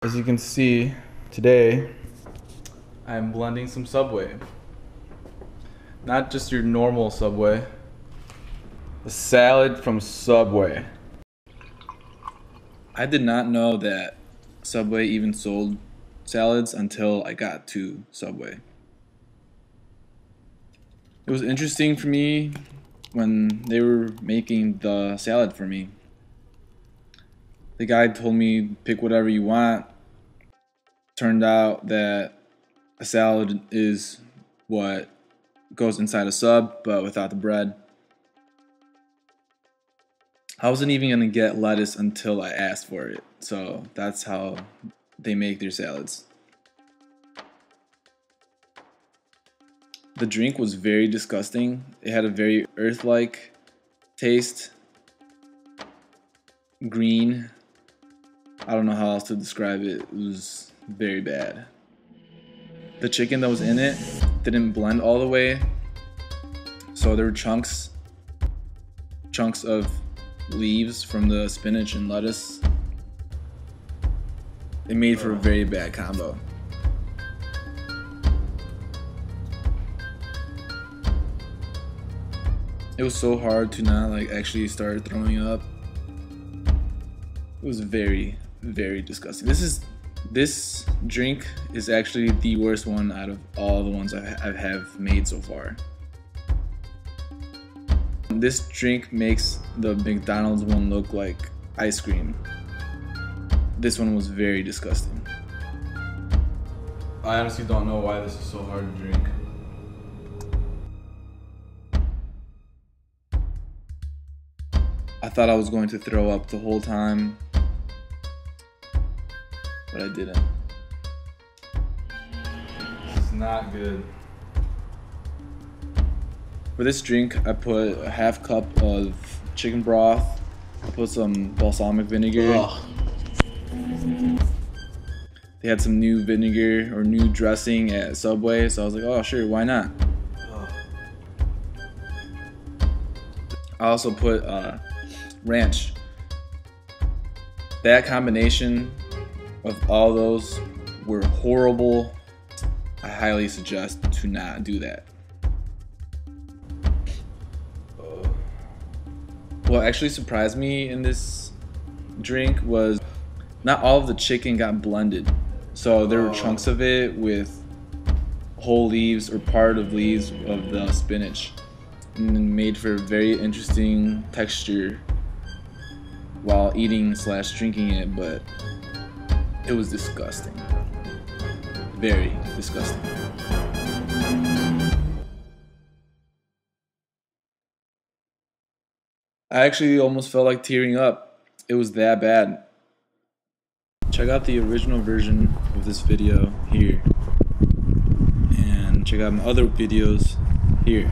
As you can see, today I'm blending some Subway. Not just your normal Subway, a salad from Subway. I did not know that Subway even sold salads until I got to Subway. It was interesting for me when they were making the salad for me. The guy told me pick whatever you want. Turned out that a salad is what goes inside a sub, but without the bread. I wasn't even gonna get lettuce until I asked for it. So that's how they make their salads. The drink was very disgusting. It had a very earth-like taste. Green. I don't know how else to describe it. It was very bad. The chicken that was in it didn't blend all the way. So there were chunks of leaves from the spinach and lettuce. It made for a very bad combo. It was so hard to not actually start throwing up. It was very, very disgusting. This drink is actually the worst one out of all the ones I have made so far. This drink makes the McDonald's one look like ice cream. This one was very disgusting. I honestly don't know why this is so hard to drink. I thought I was going to throw up the whole time, but I didn't. This is not good. For this drink, I put a half cup of chicken broth. I put some balsamic vinegar. Ugh. They had some new vinegar or new dressing at Subway, so I was like, oh sure, why not? Ugh. I also put ranch. That combination of all those were horrible. I highly suggest to not do that. What actually surprised me in this drink was not all of the chicken got blended. So there were chunks of it with whole leaves or part of leaves of the spinach, and made for a very interesting texture while eating / drinking it, but it was disgusting. Very disgusting. I actually almost felt like tearing up. It was that bad. Check out the original version of this video here, and check out my other videos here.